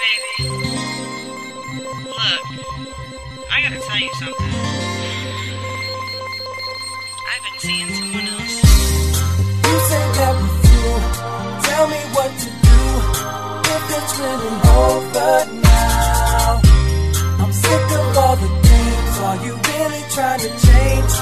baby. Look, I gotta tell you something. I've been seeing someone else. You say that we're through. Tell me what to do. If it's really over now. I'm sick of all the games. Are you really trying to change?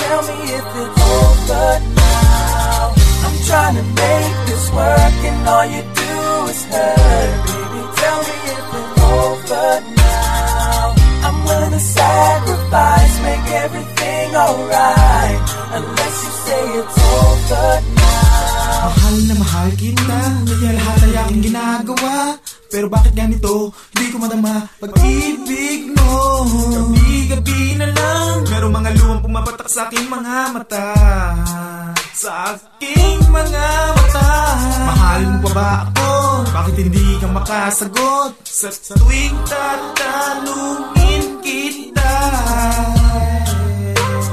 Tell me if it's over now. I'm trying to make this work and all you do is hurt. Baby, tell me if it's over now. I'm willing to sacrifice, make everything alright. Unless you say it's over now. Mahal na mahal kita, kaya lahat ay aking ginagawa. Pero bakit ganito, hindi ko madama pag-ibig mo. Gabi-gabi na lang, merong mga luwang pumapatak sa aking mga mata. Sa aking mga mata. Mahal mo pa ba ako? Bakit hindi ka makasagot? Sa tuwing tatanungin kita.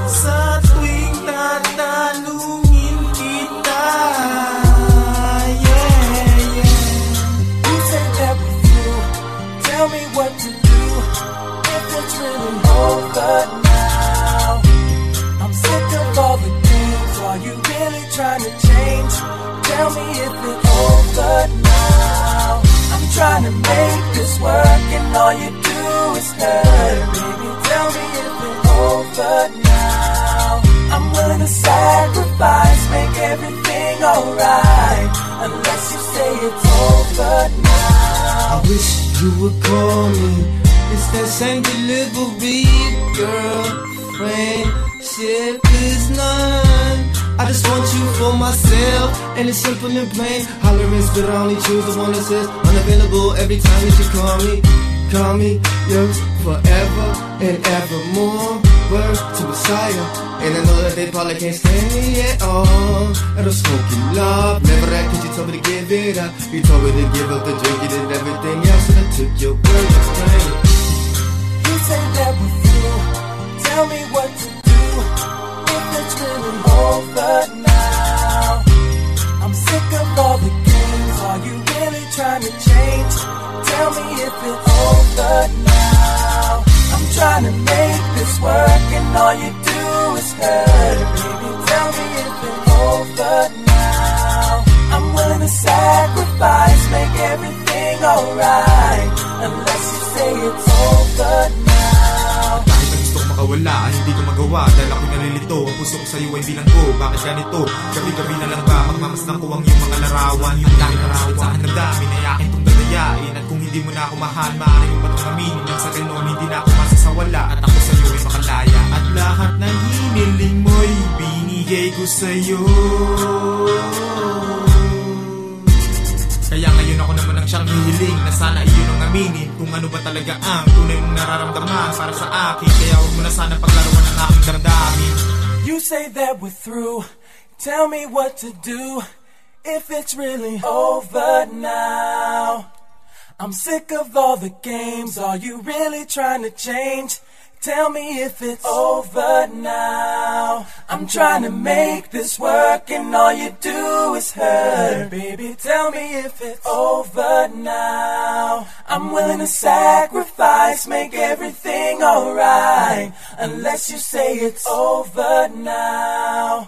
Sa tuwing tatanungin kita. You say that we're through. Tell me what to do. If it's really over now. I'm sick of all the games. Are you really trying to change? Tell me if it's over now. I'm trying to make this work and all you do is hurt. Baby, tell me if it's over now. I'm willing to sacrifice, make everything alright. Unless you say it's over now. I wish you would call me. It's that same delivery, girlfriend. Ship is none. I just want you for myself, and it's simple and plain. Tolerance, but I only choose the one that says unavailable every time that you call me. Call me yours forever and evermore. Word to Messiah, and I know that they probably can't stand me at all. And I'm smoking love, never that 'cause you told me to give it up. You told me to give up the drink, you did everything else, and I took your word to play. You say that we're through. Tell me what to do. If it's really over now. I'm sick of all the games. Are you really trying to change? Tell me if it's over now. I'm trying to make this work and all you do is hurt. Baby, tell me if it's over now. I'm willing to sacrifice, make everything alright. Unless you say it's over now. Kahit na gusto ko makawala, hindi ko magawa. Dahil ako'y nalilito, ang puso ko sa'yo ay bilanggo. Bakit ganito? Gabi-gabi na lang ba magmamasdan ko ang iyong mga larawan? Yung dahil narawit sa akin na dami na yakin itong dadayain. At kung hindi mo na ako mahal, maaari mo ba itong aminin? Nang sa ganon, hindi na ako masasawala. At ako sa'yo ay makalaya. At lahat ng hiniling mo'y binigay ko sa'yo. Kaya ngayon ako naman ang siyang hihiling na sana iyon ang aminin kung ano ba talaga ang tunay mong nararamdaman para sa akin. Kaya huwag mo na sana paglaruan ng aking damdamin. You say that we're through. Tell me what to do. If it's really over now. I'm sick of all the games. Are you really trying to change? Tell me if it's over now. I'm trying to make this work and all you do is hurt. Baby, tell me if it's over now. I'm willing to sacrifice, make everything alright. Unless you say it's over now.